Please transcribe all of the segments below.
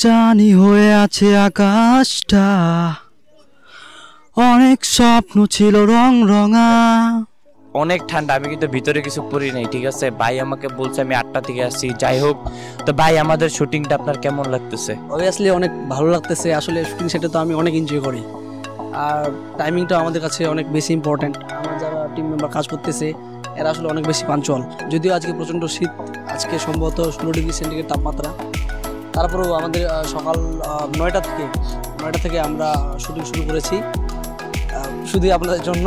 জানি হয়ে আছে আকাশটা, অনেক স্বপ্ন ছিল রং রঙা। অনেক ঠান্ডা, আমি কিন্তু ভিতরে কিছু পরি নাই, ঠিক আছে? ভাই আমাকে বলছে আমি 8টা থেকে আসছি। যাই হোক, তো ভাই আমাদের শুটিংটা আপনার কেমন লাগতেছে? অবভিয়াসলি অনেক ভালো লাগতেছে। আসলে শুটিং সেটা তো আমি অনেক এনজয় করি, আর টাইমিংটা আমাদের কাছে অনেক বেশি ইম্পর্ট্যান্ট। আমার যারা টিম মেম্বার কাজ করতেছে এরা আসলে অনেক বেশি পাঞ্চুয়াল। যদিও আজকে প্রচণ্ড শীত, আজকে সম্ভবত 16 ডিগ্রি সেন্টিগ্রেড তাপমাত্রা, তারপরেও আমাদের সকাল 9টা থেকে আমরা শুটিং শুরু করেছি শুধু আপনাদের জন্য।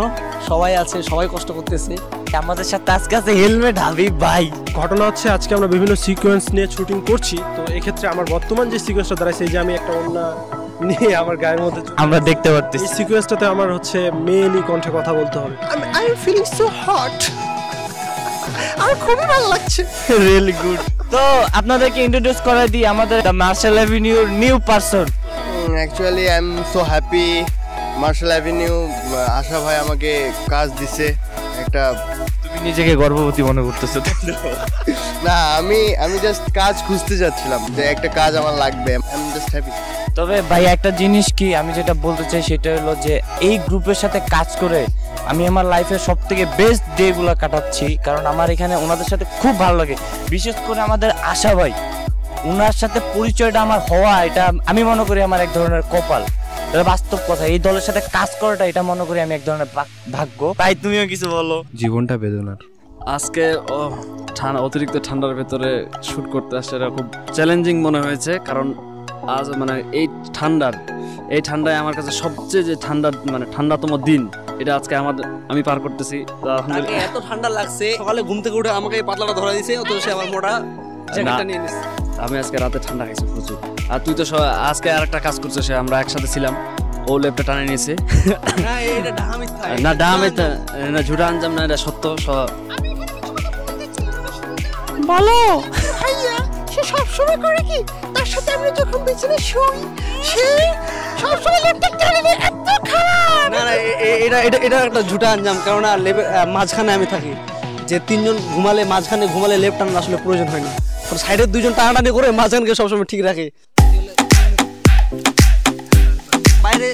সবাই আছে, সবাই কষ্ট করতেছে। আমাদের সাথে আজকে আছে হেলমেট হাবিব ভাই। ঘটনা হচ্ছে আজকে আমরা বিভিন্ন সিকোয়েন্স নিয়ে শুটিং করছি, তো এক্ষেত্রে আমার বর্তমান যে সিকোয়েন্সটা দাঁড়াইছে, এই যে আমি একটা ওড়না নিয়ে আমার গায়ের মধ্যে আমরা দেখতে পারতেছি, এই সিকোয়েন্সটাতে আমার হচ্ছে মেয়েলি কণ্ঠে কথা বলতে হবে। I am feeling so hot, আমার খুবই ভালো লাগছে। Really good. তো আপনাদেরকে ইন্ট্রোডিউস করে দিই আমাদের মার্শাল অ্যাভিনিউর new person. Actually I am so happy. Marshal Avenue আশা ভাই আমাকে কাজ দিছে একটা। তুমি নিজেকে গর্ভবতী মনে করতেছো? না, আমি জাস্ট কাজ খুঁজতে যাচ্ছিলাম, যে একটা কাজ আমার লাগবে। I am just happy. তবে ভাই একটা জিনিস কি আমি যেটা বলতে চাই সেটা হলো যে এই গ্রুপের সাথে কাজ করে আমি আমার লাইফের সব থেকে বেস্ট ডে গুলা কাটাচ্ছি, কারণ আমার এখানে ওনাদের সাথে খুব ভালো লাগে। বিশেষ করে আমাদের আশা ভাই, ওনার সাথে পরিচয়টা আমার হওয়া, এটা আমি মনে করি আমার এক ধরনের কপাল। এটা বাস্তব কথা, এই দলের সাথে কাজ করাটা এটা মনে করি আমি এক ধরনের ভাগ্য। তাই তুমিও কিছু বলো। জীবনটা বেদনার। আজকে অতিরিক্ত ঠান্ডার ভেতরে শ্যুট করতে আসলে এটা খুব চ্যালেঞ্জিং মনে হয়েছে, কারণ আজ মানে এই ঠান্ডায় আমার কাছে সবচেয়ে যে ঠান্ডাতম দিন এটা আজকে আমি পার করতেছি। এত ঠান্ডা লাগছে, সকালে ঘুম থেকে উঠে আমাকে পাতলাটা ধরা দিয়েছে, অত সে আমার মোটা জ্যাকেটটা নিয়ে নিছে। আমি আজকে রাতে ঠান্ডা খাইছি প্রচুর। আর তুই তো আজকে আরেকটা কাজ করছিস, আমরা একসাথে ছিলাম, ও লেপটা টানে নিয়েছে। না ডাহামিথ্যা না, ঝুটা আনজাম না, এটা সত্য। বলো ভাইয়া, সে সবসময় করে কি? তার সাথে আমরা যখন বিছানে শুই, সে সবসময় লেপটা টেনে নেয়, এত খারাপ। না এটা একটা ঝুটা আনজাম, কারণ মাঝখানে আমি থাকি, যে তিনজন মাঝখানে ঘুমালে লেপ টানার আসলে প্রয়োজন হয় না, সাইডের দুইজন টানাটানি করে মাঝখানকে সবসময় ঠিক রাখে। বাইরে